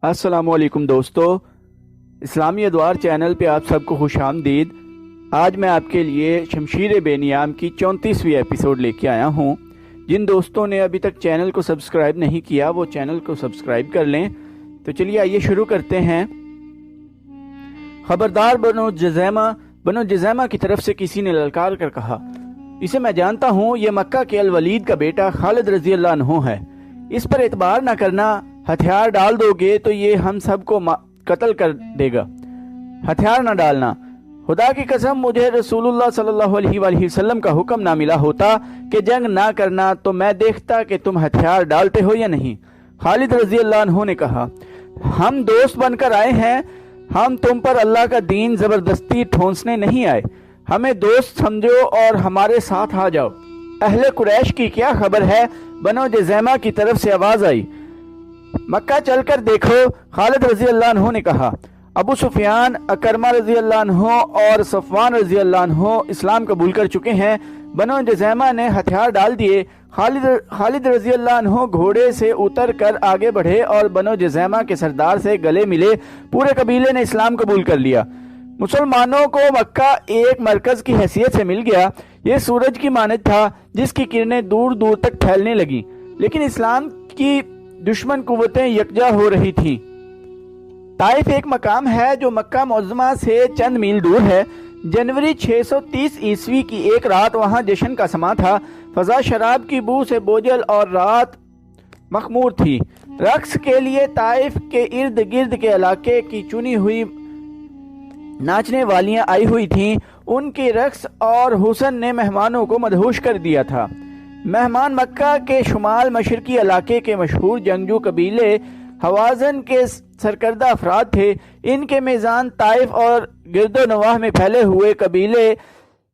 السلام علیکم دوستو، اسلامی ادوار چینل پہ آپ سب کو خوش آمدید۔ آج میں آپ کے لیے شمشیر بے نیام کی 34ویں ایپیسوڈ لے کے آیا ہوں۔ جن دوستوں نے ابھی تک چینل کو سبسکرائب نہیں کیا وہ چینل کو سبسکرائب کر لیں۔ تو چلیے آئیے شروع کرتے ہیں۔ خبردار بنو جزیمہ کی طرف سے کسی نے للکار کر کہا، اسے میں جانتا ہوں، یہ مکہ کے الولید کا بیٹا خالد رضی اللہ عنہ ہے۔ اس پر اعتبار نہ کرنا، ہتھیار ڈال دو گے تو یہ ہم سب کو قتل کر دے گا۔ ہتھیار نہ ڈالنا، خدا کی قسم مجھے رسول اللہ صلی اللہ علیہ وآلہ وسلم کا حکم نہ ملا ہوتا کہ جنگ نہ کرنا تو میں دیکھتا کہ تم ہتھیار ڈالتے ہو یا نہیں۔ خالد رضی اللہ عنہ نے کہا، ہم دوست بن کر آئے ہیں، ہم تم پر اللہ کا دین زبردستی ٹھونسنے نہیں آئے، ہمیں دوست سمجھو اور ہمارے ساتھ آ جاؤ۔ اہل قریش کی کیا خبر ہے؟ بنو جزیمہ کی طرف سے آواز آئی۔ مکہ چل کر دیکھو، خالد رضی اللہ عنہ نے کہا۔ ابو سفیان، اکرمہ رضی اللہ عنہ اور صفوان رضی اللہ عنہ اسلام قبول کر چکے ہیں۔ بنو جزیمہ نے ہتھیار ڈال دیے۔ خالد رضی اللہ عنہ گھوڑے سے اتر کر آگے بڑھے اور بنو جزیمہ کے سردار سے گلے ملے۔ پورے قبیلے نے اسلام قبول کر لیا۔ مسلمانوں کو مکہ ایک مرکز کی حیثیت سے مل گیا۔ یہ سورج کی مانند تھا جس کی کرنیں دور دور تک پھیلنے لگیں، لیکن اسلام کی دشمن قوتیں یکجا ہو رہی تھیں۔ طائف ایک مقام ہے جو مکہ معظمہ سے چند میل دور ہے۔ جنوری 630 عیسوی کی ایک رات وہاں جشن کا سماں تھا۔ فضا شراب کی بو سے بوجھل اور رات مخمور تھی۔ رقص کے لیے طائف کے ارد گرد کے علاقے کی چنی ہوئی ناچنے والیاں آئی ہوئی تھیں۔ ان کی رقص اور حسن نے مہمانوں کو مدہوش کر دیا تھا۔ مہمان مکہ کے شمال مشرقی علاقے کے مشہور جنگجو قبیلے حوازن کے سرکردہ افراد تھے۔ ان کے میزان طائف اور گرد و نواح میں پھیلے ہوئے قبیلے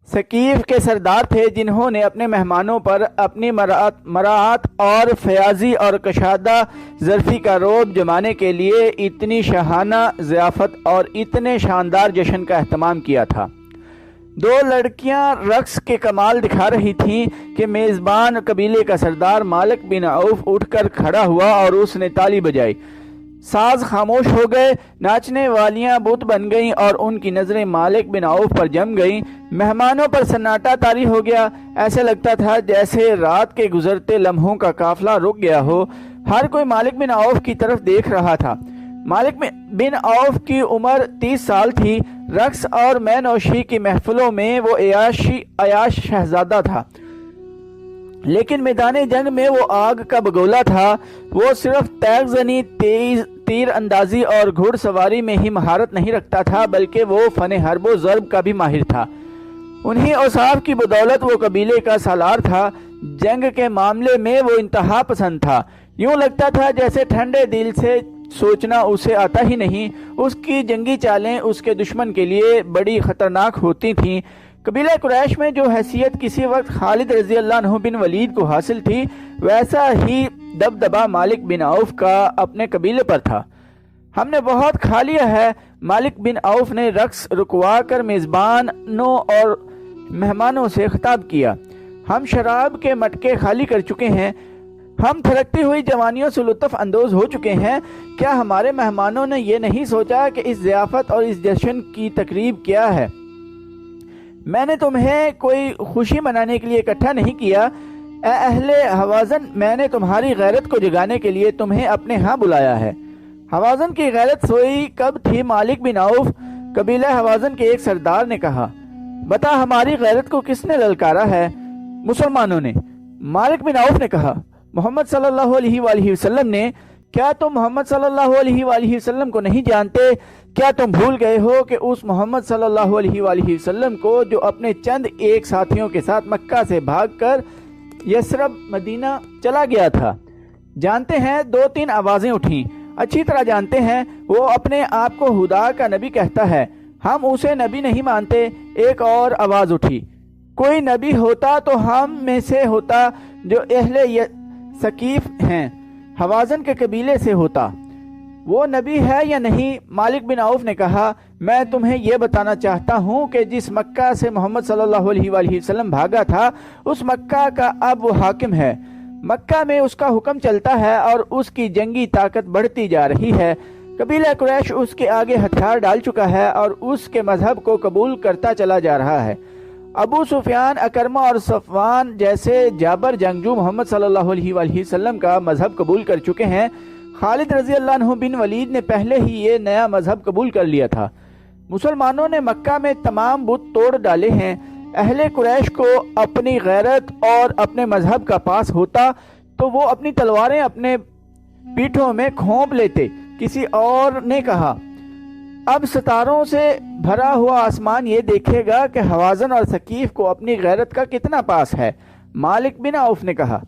ثقیف کے سردار تھے، جنہوں نے اپنے مہمانوں پر اپنی مراعات اور فیاضی اور کشادہ ظرفی کا رعب جمانے کے لیے اتنی شاہانہ ضیافت اور اتنے شاندار جشن کا اہتمام کیا تھا۔ دو لڑکیاں رقص کے کمال دکھا رہی تھیں کہ میزبان قبیلے کا سردار مالک بن عوف اٹھ کر کھڑا ہوا اور اس نے تالی بجائی۔ ساز خاموش ہو گئے، ناچنے والیاں بت بن گئیں اور ان کی نظریں مالک بن عوف پر جم گئیں۔ مہمانوں پر سناٹا طاری ہو گیا۔ ایسے لگتا تھا جیسے رات کے گزرتے لمحوں کا قافلہ رک گیا ہو۔ ہر کوئی مالک بن عوف کی طرف دیکھ رہا تھا۔ مالک بن عوف کی عمر 30 سال تھی۔ رقص اور مے نوشی کی محفلوں میں وہ عیاش شہزادہ تھا، لیکن میدان جنگ میں وہ آگ کا بگولا تھا۔ وہ صرف تیغ زنی، تیر اندازی اور گھڑ سواری میں ہی مہارت نہیں رکھتا تھا، بلکہ وہ فن حرب و ضرب کا بھی ماہر تھا۔ انہی اوصاف کی بدولت وہ قبیلے کا سالار تھا۔ جنگ کے معاملے میں وہ انتہا پسند تھا۔ یوں لگتا تھا جیسے ٹھنڈے دل سے سوچنا اسے آتا ہی نہیں۔ اس کی جنگی چالیں اس کے دشمن کے لیے بڑی خطرناک ہوتی تھیں۔ قبیلہ قریش میں جو حیثیت کسی وقت خالد رضی اللہ عنہ بن ولید کو حاصل تھی، ویسا ہی دبدبہ مالک بن عوف کا اپنے قبیلے پر تھا۔ ہم نے بہت کھا لیا ہے، مالک بن عوف نے رقص رکوا کر میزبانوں اور مہمانوں سے خطاب کیا۔ ہم شراب کے مٹکے خالی کر چکے ہیں، ہم تھرکتی ہوئی جوانیوں سے لطف اندوز ہو چکے ہیں۔ کیا ہمارے مہمانوں نے یہ نہیں سوچا کہ اس ضیافت اور اس جشن کی تقریب کیا ہے؟ میں نے تمہیں کوئی خوشی منانے کے لیے اکٹھا نہیں کیا۔ اے اہل حوازن، میں نے تمہاری غیرت کو جگانے کے لیے تمہیں اپنے ہاں بلایا ہے۔ حوازن کی غیرت سوئی کب تھی؟ مالک بن عوف، قبیلہ حوازن کے ایک سردار نے کہا۔ بتا، ہماری غیرت کو کس نے للکارا ہے؟ مسلمانوں نے۔ مالک بن عوف نے کہا، محمد صلی اللہ علیہ وآلہ وسلم نے۔ کیا تم محمد صلی اللہ علیہ وآلہ وسلم کو نہیں جانتے؟ کیا تم بھول گئے ہو کہ اس محمد صلی اللہ علیہ وآلہ وسلم کو جو اپنے چند ایک ساتھیوں کے ساتھ مکہ سے بھاگ کر یثرب مدینہ چلا گیا تھا؟ جانتے ہیں، 2-3 آوازیں اٹھیں، اچھی طرح جانتے ہیں۔ وہ اپنے آپ کو خدا کا نبی کہتا ہے، ہم اسے نبی نہیں مانتے۔ ایک اور آواز اٹھی، کوئی نبی ہوتا تو ہم میں سے ہوتا، جو اہل ثقیف ہیں، حوازن کے قبیلے سے ہوتا۔ وہ نبی ہے یا نہیں؟ مالک بن عوف نے کہا، میں تمہیں یہ بتانا چاہتا ہوں کہ جس مکہ سے محمد صلی اللہ علیہ وآلہ وسلم بھاگا تھا، اس مکہ کا اب وہ حاکم ہے۔ مکہ میں اس کا حکم چلتا ہے اور اس کی جنگی طاقت بڑھتی جا رہی ہے۔ قبیلہ قریش اس کے آگے ہتھیار ڈال چکا ہے اور اس کے مذہب کو قبول کرتا چلا جا رہا ہے۔ ابو سفیان، اکرمہ اور صفوان جیسے جابر جنگجو محمد صلی اللہ علیہ وآلہ وسلم کا مذہب قبول کر چکے ہیں۔ خالد رضی اللہ عنہ بن ولید نے پہلے ہی یہ نیا مذہب قبول کر لیا تھا۔ مسلمانوں نے مکہ میں تمام بت توڑ ڈالے ہیں۔ اہل قریش کو اپنی غیرت اور اپنے مذہب کا پاس ہوتا تو وہ اپنی تلواریں اپنے پیٹھوں میں کھونپ لیتے۔ کسی اور نے کہا، اب ستاروں سے بھرا ہوا آسمان یہ دیکھے گا کہ حوازن اور ثقیف کو اپنی غیرت کا کتنا پاس ہے۔ مالک بن عوف نے کہا،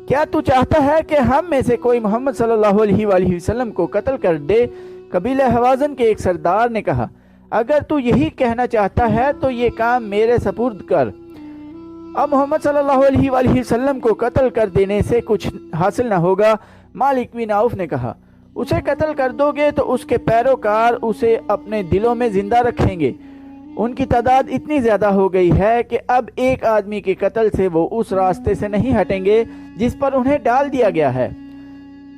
کیا تو چاہتا ہے کہ ہم میں سے کوئی محمد صلی اللہ علیہ وآلہ وسلم کو قتل کر دے؟ قبیلہ حوازن کے ایک سردار نے کہا، اگر تو یہی کہنا چاہتا ہے تو یہ کام میرے سپرد کر۔ اب محمد صلی اللہ علیہ وآلہ وسلم کو قتل کر دینے سے کچھ حاصل نہ ہوگا۔ مالک بن عوف نے کہا، اسے قتل کر دو گے تو اس کے پیروکار اسے اپنے دلوں میں زندہ رکھیں گے۔ ان کی تعداد اتنی زیادہ ہو گئی ہے کہ اب ایک آدمی کے قتل سے وہ اس راستے سے نہیں ہٹیں گے جس پر انہیں ڈال دیا گیا ہے۔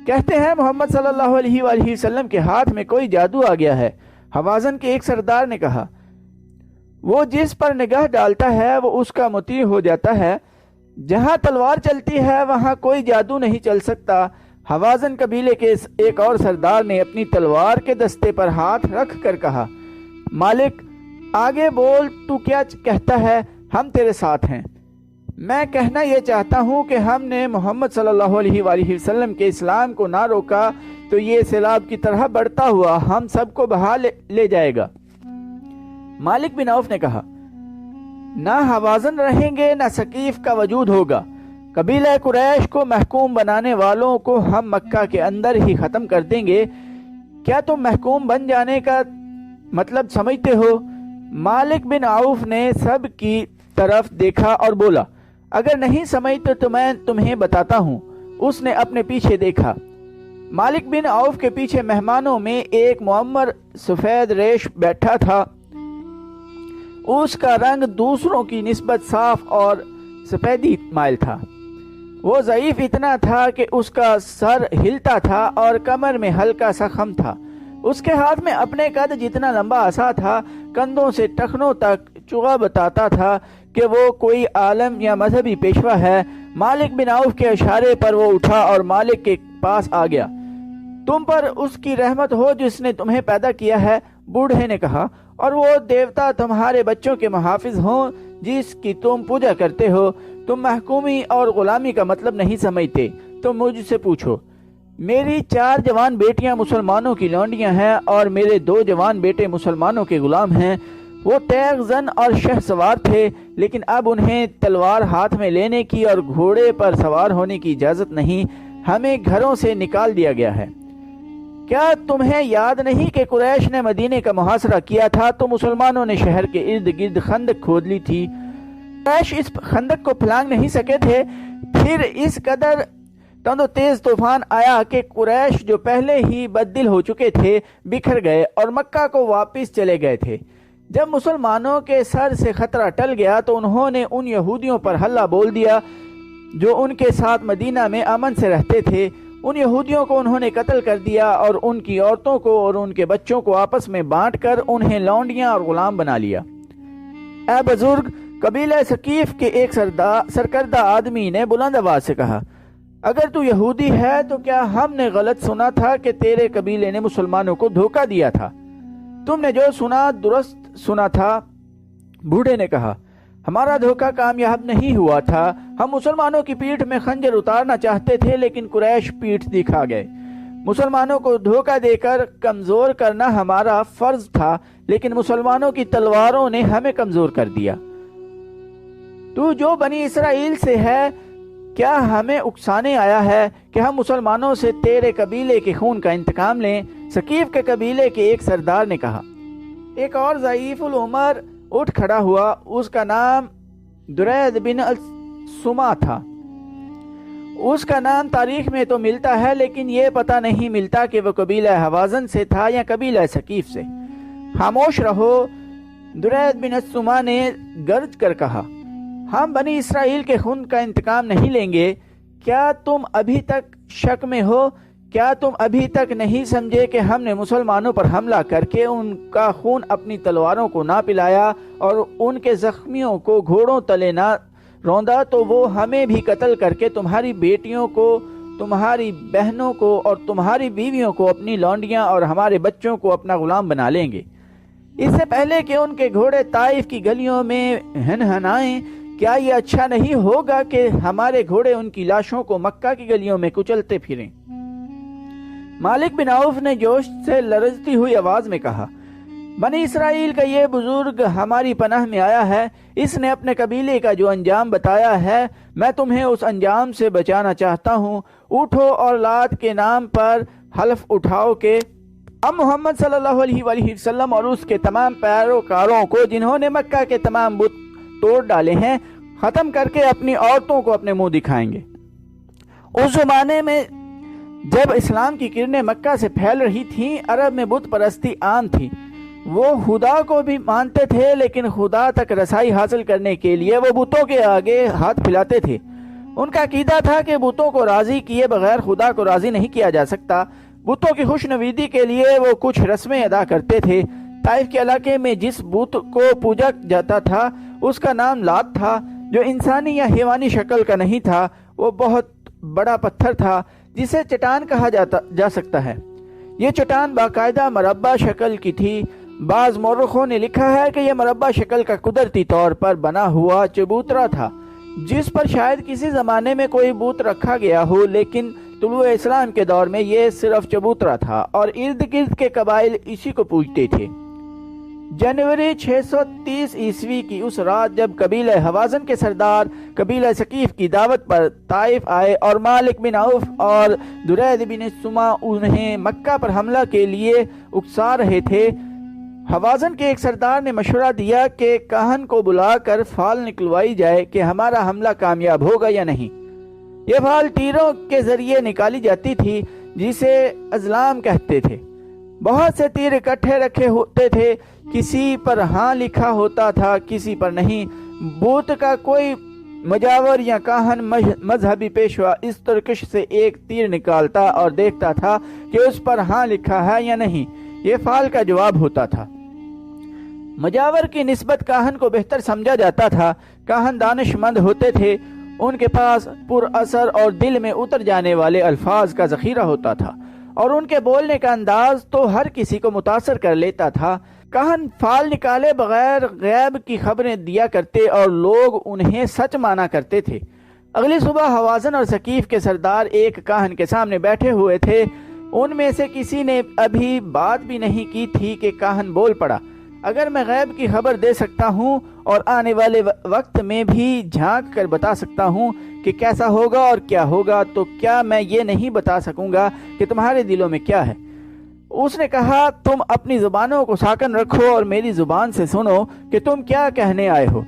کہتے ہیں محمد صلی اللہ علیہ وآلہ وسلم کے ہاتھ میں کوئی جادو آ گیا ہے۔ حوازن کے ایک سردار نے کہا، وہ جس پر نگاہ ڈالتا ہے وہ اس کا مطیع ہو جاتا ہے۔ جہاں تلوار چلتی ہے وہاں کوئی جادو نہیں چل سکتا۔ حوازن قبیلے کے ایک اور سردار نے اپنی تلوار کے دستے پر ہاتھ رکھ کر کہا، مالک آگے بول، تو کیا کہتا ہے؟ ہم تیرے ساتھ ہیں۔ میں کہنا یہ چاہتا ہوں کہ ہم نے محمد صلی اللہ علیہ وآلہ وسلم کے اسلام کو نہ روکا تو یہ سیلاب کی طرح بڑھتا ہوا ہم سب کو بہا لے جائے گا۔ مالک بن عوف نے کہا، نہ حوازن رہیں گے نہ ثقیف کا وجود ہوگا۔ قبیلہ قریش کو محکوم بنانے والوں کو ہم مکہ کے اندر ہی ختم کر دیں گے۔ کیا تم محکوم بن جانے کا مطلب سمجھتے ہو؟ مالک بن عوف نے سب کی طرف دیکھا اور بولا، اگر نہیں سمجھتے تو میں تمہیں بتاتا ہوں۔ اس نے اپنے پیچھے دیکھا۔ مالک بن عوف کے پیچھے مہمانوں میں ایک معمر سفید ریش بیٹھا تھا۔ اس کا رنگ دوسروں کی نسبت صاف اور سفیدی مائل تھا۔ وہ ضعیف اتنا تھا کہ اس کا سر ہلتا تھا اور کمر میں ہلکا سا خم تھا۔ اس کے ہاتھ میں اپنے قد جتنا لمبا عصا تھا، کندھوں سے ٹخنوں تک چغا بتاتا تھا کہ وہ کوئی عالم یا مذہبی پیشوا ہے۔ مالک بن عوف کے اشارے پر وہ اٹھا اور مالک کے پاس آ گیا۔ تم پر اس کی رحمت ہو جس نے تمہیں پیدا کیا ہے، بوڑھے نے کہا، اور وہ دیوتا تمہارے بچوں کے محافظ ہوں جس کی تم پوجا کرتے ہو۔ تم محکومی اور غلامی کا مطلب نہیں سمجھتے۔ تم مجھ سے پوچھو، میری 4 جوان بیٹیاں مسلمانوں کی لونڈیاں ہیں اور میرے 2 جوان بیٹے مسلمانوں کے غلام ہیں۔ وہ تیغ زن اور شہ سوار تھے، لیکن اب انہیں تلوار ہاتھ میں لینے کی اور گھوڑے پر سوار ہونے کی اجازت نہیں۔ ہمیں گھروں سے نکال دیا گیا ہے۔ کیا تمہیں یاد نہیں کہ قریش نے مدینے کا محاصرہ کیا تھا تو مسلمانوں نے شہر کے ارد گرد خندق کھود لی تھی؟ قریش اس خندق کو پھلانگ نہیں سکے تھے۔ پھر اس قدر تند و تیز طوفان آیا کہ قریش جو پہلے ہی بددل ہو چکے تھے بکھر گئے اور مکہ کو واپس چلے گئے تھے۔ جب مسلمانوں کے سر سے خطرہ ٹل گیا تو انہوں نے ان یہودیوں پر حملہ بول دیا جو ان کے ساتھ مدینہ میں امن سے رہتے تھے۔ ان یہودیوں کو انہوں نے قتل کر دیا اور ان کی عورتوں کو اور ان کے بچوں کو آپس میں بانٹ کر انہیں لونڈیاں اور غلام بنا لیا۔ اے بزرگ، قبیلہ ثقیف کے ایک سرکردہ آدمی نے بلند آواز سے کہا، اگر تو یہودی ہے تو کیا ہم نے غلط سنا تھا کہ تیرے قبیلے نے مسلمانوں کو دھوکہ دیا تھا؟ تم نے جو سنا درست سنا تھا۔ بوڑھے نے کہا، ہمارا دھوکہ کامیاب نہیں ہوا تھا۔ ہم مسلمانوں کی پیٹھ میں خنجر اتارنا چاہتے تھے لیکن قریش پیٹھ دکھا گئے۔ مسلمانوں کو دھوکہ دے کر کمزور کرنا ہمارا فرض تھا لیکن مسلمانوں کی تلواروں نے ہمیں کمزور کر دیا۔ تو جو بنی اسرائیل سے ہے، کیا ہمیں اکسانے آیا ہے کہ ہم مسلمانوں سے تیرے قبیلے کے خون کا انتقام لیں؟ ثقیف کے قبیلے کے ایک سردار نے کہا۔ ایک اور ضعیف العمر اٹھ کھڑا ہوا۔ اس کا نام درید بن السما تھا۔ اس کا نام تاریخ میں تو ملتا ہے لیکن یہ پتہ نہیں ملتا کہ وہ قبیلہ حوازن سے تھا یا قبیلہ ثقیف سے۔ خاموش رہو، درید بن السما نے گرج کر کہا، ہم بنی اسرائیل کے خون کا انتقام نہیں لیں گے۔ کیا تم ابھی تک شک میں ہو کیا تم ابھی تک نہیں سمجھے کہ ہم نے مسلمانوں پر حملہ کر کے ان کا خون اپنی تلواروں کو نہ پلایا اور ان کے زخمیوں کو گھوڑوں تلے نہ روندا تو وہ ہمیں بھی قتل کر کے تمہاری بیٹیوں کو، تمہاری بہنوں کو اور تمہاری بیویوں کو اپنی لونڈیاں اور ہمارے بچوں کو اپنا غلام بنا لیں گے۔ اس سے پہلے کہ ان کے گھوڑے طائف کی گلیوں میں ہنہنائیں، کیا یہ اچھا نہیں ہوگا کہ ہمارے گھوڑے ان کی لاشوں کو مکہ کی گلیوں میں کچلتے پھریں؟ مالک بن عوف نے جوش سے لرزتی ہوئی آواز میں کہا، بنی اسرائیل کا یہ بزرگ ہماری پناہ میں آیا ہے، اس نے اپنے قبیلے کا جو انجام بتایا ہے میں تمہیں اس انجام سے بچانا چاہتا ہوں۔ اٹھو اور لات کے نام پر حلف اٹھاؤ کہ ہم محمد صلی اللہ علیہ وآلہ وسلم اور اس کے تمام پیروکاروں کو جنہوں نے مکہ کے تمام بت توڑ ڈالے ہیں ختم کر کے اپنی عورتوں کو اپنے منہ دکھائیں گے۔ اس زمانے میں جب اسلام کی کرنیں مکہ سے پھیل رہی تھیں، عرب میں بت پرستی عام تھی۔ وہ خدا کو بھی مانتے تھے لیکن خدا تک رسائی حاصل کرنے کے لیے وہ بتوں کے آگے ہاتھ پھیلاتے تھے۔ ان کا عقیدہ تھا کہ بتوں کو راضی کیے بغیر خدا کو راضی نہیں کیا جا سکتا۔ بتوں کی خوش نویدی کے لیے وہ کچھ رسمیں ادا کرتے تھے۔ طائف کے علاقے میں جس بت کو پوجا جاتا تھا اس کا نام لات تھا، جو انسانی یا حیوانی شکل کا نہیں تھا۔ وہ بہت بڑا پتھر تھا جسے چٹان کہا جا سکتا ہے۔ یہ چٹان باقاعدہ مربع شکل کی تھی۔ بعض مورخوں نے لکھا ہے کہ یہ مربع شکل کا قدرتی طور پر بنا ہوا چبوترا تھا جس پر شاید کسی زمانے میں کوئی بت رکھا گیا ہو، لیکن طلوع اسلام کے دور میں یہ صرف چبوترا تھا اور ارد گرد کے قبائل اسی کو پوجتے تھے۔ جنوری 630 عیسوی کی اس رات جب قبیلہ حوازن کے سردار قبیلہ ثقیف کی دعوت پر طائف آئے اور مالک بن عوف اور درید بن سما انہیں مکہ پر حملہ کے لیے اکسا رہے تھے، حوازن کے ایک سردار نے مشورہ دیا کہ کاہن کو بلا کر فال نکلوائی جائے کہ ہمارا حملہ کامیاب ہوگا یا نہیں۔ یہ فال تیروں کے ذریعے نکالی جاتی تھی جسے ازلام کہتے تھے۔ بہت سے تیر اکٹھے رکھے ہوتے تھے، کسی پر ہاں لکھا ہوتا تھا کسی پر نہیں۔ بت کا کوئی مجاور یا کاہن مذہبی پیشوا اس ترکش سے ایک تیر نکالتا اور دیکھتا تھا کہ اس پر ہاں لکھا ہے یا نہیں۔ یہ فال کا جواب ہوتا تھا۔ مجاور کی نسبت کاہن کو بہتر سمجھا جاتا تھا۔ کاہن دانش مند ہوتے تھے، ان کے پاس پر اثر اور دل میں اتر جانے والے الفاظ کا ذخیرہ ہوتا تھا اور ان کے بولنے کا انداز تو ہر کسی کو متاثر کر لیتا تھا۔ کاہن فال نکالے بغیر غیب کی خبریں دیا کرتے اور لوگ انہیں سچ مانا کرتے تھے۔ اگلی صبح حوازن اور ثقیف کے سردار ایک کاہن کے سامنے بیٹھے ہوئے تھے۔ ان میں سے کسی نے ابھی بات بھی نہیں کی تھی کہ کاہن بول پڑا، اگر میں غیب کی خبر دے سکتا ہوں اور آنے والے وقت میں بھی جھانک کر بتا سکتا ہوں کہ کیسا ہوگا اور کیا ہوگا، تو کیا میں یہ نہیں بتا سکوں گا کہ تمہارے دلوں میں کیا ہے؟ اس نے کہا، تم اپنی زبانوں کو ساکن رکھو اور میری زبان سے سنو کہ تم کیا کہنے آئے ہو۔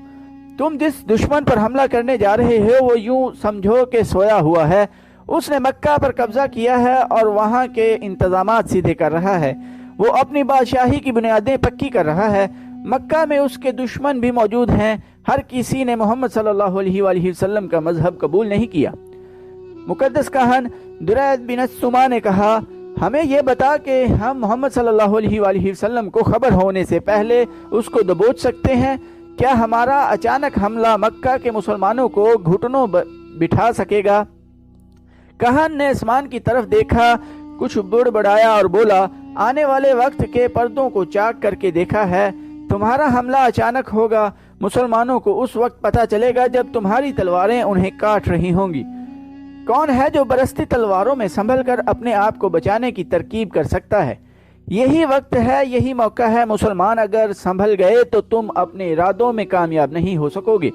تم جس دشمن پر حملہ کرنے جا رہے ہو وہ یوں سمجھو کہ سویا ہوا ہے۔ اس نے مکہ پر قبضہ کیا ہے اور وہاں کے انتظامات سیدھے کر رہا ہے۔ وہ اپنی بادشاہی کی بنیادیں پکی کر رہا ہے۔ مکہ میں اس کے دشمن بھی موجود ہیں۔ ہر کسی نے محمد صلی اللہ علیہ وآلہ وسلم کا مذہب قبول نہیں کیا۔ مقدس کاہن درید بن سما نے کہا، ہمیں یہ بتا کہ ہم محمد صلی اللہ علیہ وآلہ وسلم کو خبر ہونے سے پہلے اس کو دبوچ سکتے ہیں؟ کیا ہمارا اچانک حملہ مکہ کے مسلمانوں کو گھٹنوں بٹھا سکے گا؟ کاہن نے آسمان کی طرف دیکھا، کچھ بڑبڑایا اور بولا، آنے والے وقت کے پردوں کو چاک کر کے دیکھا ہے۔ تمہارا حملہ اچانک ہوگا۔ مسلمانوں کو اس وقت پتہ چلے گا جب تمہاری تلواریں انہیں کاٹ رہی ہوں گی۔ کون ہے جو برستی تلواروں میں سنبھل کر اپنے آپ کو بچانے کی ترکیب کر سکتا ہے؟ یہی وقت ہے، یہی موقع ہے۔ مسلمان اگر سنبھل گئے تو تم اپنے ارادوں میں کامیاب نہیں ہو سکو گے۔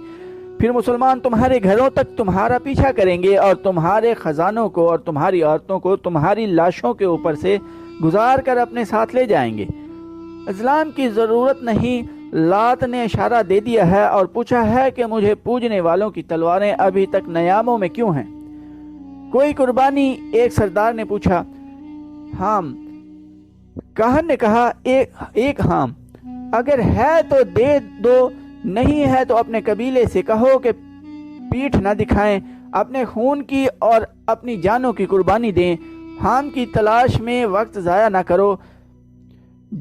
پھر مسلمان تمہارے گھروں تک تمہارا پیچھا کریں گے اور تمہارے خزانوں کو اور تمہاری عورتوں کو تمہاری لاشوں کے اوپر سے گزار کر اپنے ساتھ لے جائیں گے۔ اسلام کی ضرورت نہیں۔ لات نے اشارہ دے دیا ہے اور پوچھا ہے کہ مجھے پوجنے والوں کی تلواریں ابھی تک نیاموں میں کیوں ہیں؟ کوئی قربانی؟ ایک سردار نے پوچھا۔ ہام۔ کاہن نے کہا، ایک ہام۔ اگر ہے تو دے دو، نہیں ہے تو اپنے قبیلے سے کہو کہ پیٹھ نہ دکھائیں، اپنے خون کی اور اپنی جانوں کی قربانی دیں۔ حام کی تلاش میں وقت ضائع نہ کرو،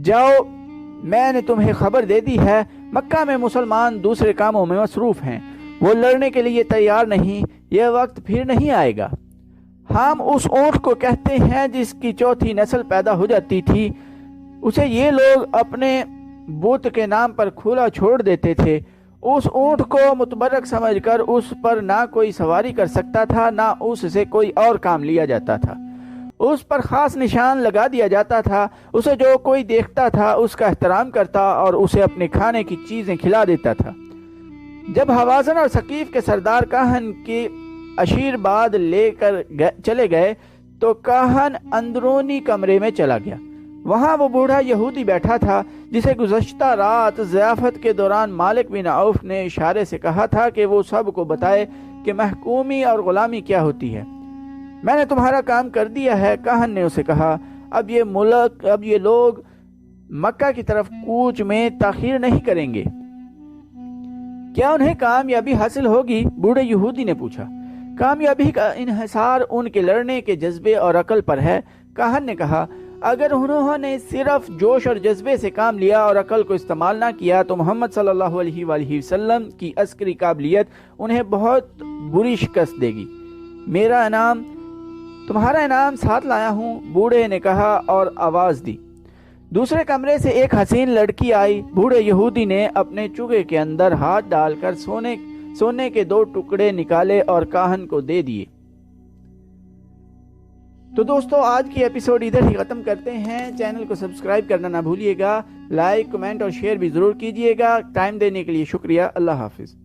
جاؤ، میں نے تمہیں خبر دے دی ہے، مکہ میں مسلمان دوسرے کاموں میں مصروف ہیں، وہ لڑنے کے لیے تیار نہیں، یہ وقت پھر نہیں آئے گا۔ حام اس اونٹ کو کہتے ہیں جس کی چوتھی نسل پیدا ہو جاتی تھی، اسے یہ لوگ اپنے بت کے نام پر کھلا چھوڑ دیتے تھے۔ اس اونٹ کو متبرک سمجھ کر اس پر نہ کوئی سواری کر سکتا تھا، نہ اس سے کوئی اور کام لیا جاتا تھا، اس پر خاص نشان لگا دیا جاتا تھا، اسے جو کوئی دیکھتا تھا اس کا احترام کرتا اور اسے اپنے کھانے کی چیزیں کھلا دیتا تھا۔ جب حوازن اور ثقیف کے سردار کاہن کی عشیرباد لے کر چلے گئے تو کاہن اندرونی کمرے میں چلا گیا۔ وہاں وہ بوڑھا یہودی بیٹھا تھا جسے گزشتہ رات ضیافت کے دوران مالک بن عوف نے اشارے سے کہا تھا کہ وہ سب کو بتائے کہ محکومی اور غلامی کیا ہوتی ہے۔ میں نے تمہارا کام کر دیا ہے، کاہن نے اسے کہا۔ اب یہ لوگ مکہ کی طرف کوچ میں تاخیر نہیں کریں گے، کیا انہیں کامیابی حاصل ہوگی؟ بوڑھے یہودی نے پوچھا۔ کامیابی کا انحصار ان کے لڑنے کے جذبے اور عقل پر ہے، کاہن نے کہا۔ اگر انہوں نے صرف جوش اور جذبے سے کام لیا اور عقل کو استعمال نہ کیا تو محمد صلی اللہ علیہ وآلہ وسلم کی عسکری قابلیت انہیں بہت بری شکست دے گی۔ تمہارا انعام ساتھ لایا ہوں، بوڑھے نے کہا اور آواز دی۔ دوسرے کمرے سے ایک حسین لڑکی آئی۔ بوڑھے یہودی نے اپنے چوگے کے اندر ہاتھ ڈال کر سونے کے 2 ٹکڑے نکالے اور کاہن کو دے دیے۔ تو دوستو، آج کی ایپیسوڈ ادھر ہی ختم کرتے ہیں۔ چینل کو سبسکرائب کرنا نہ بھولیے گا، لائک، کمنٹ اور شیئر بھی ضرور کیجیے گا۔ ٹائم دینے کے لیے شکریہ۔ اللہ حافظ۔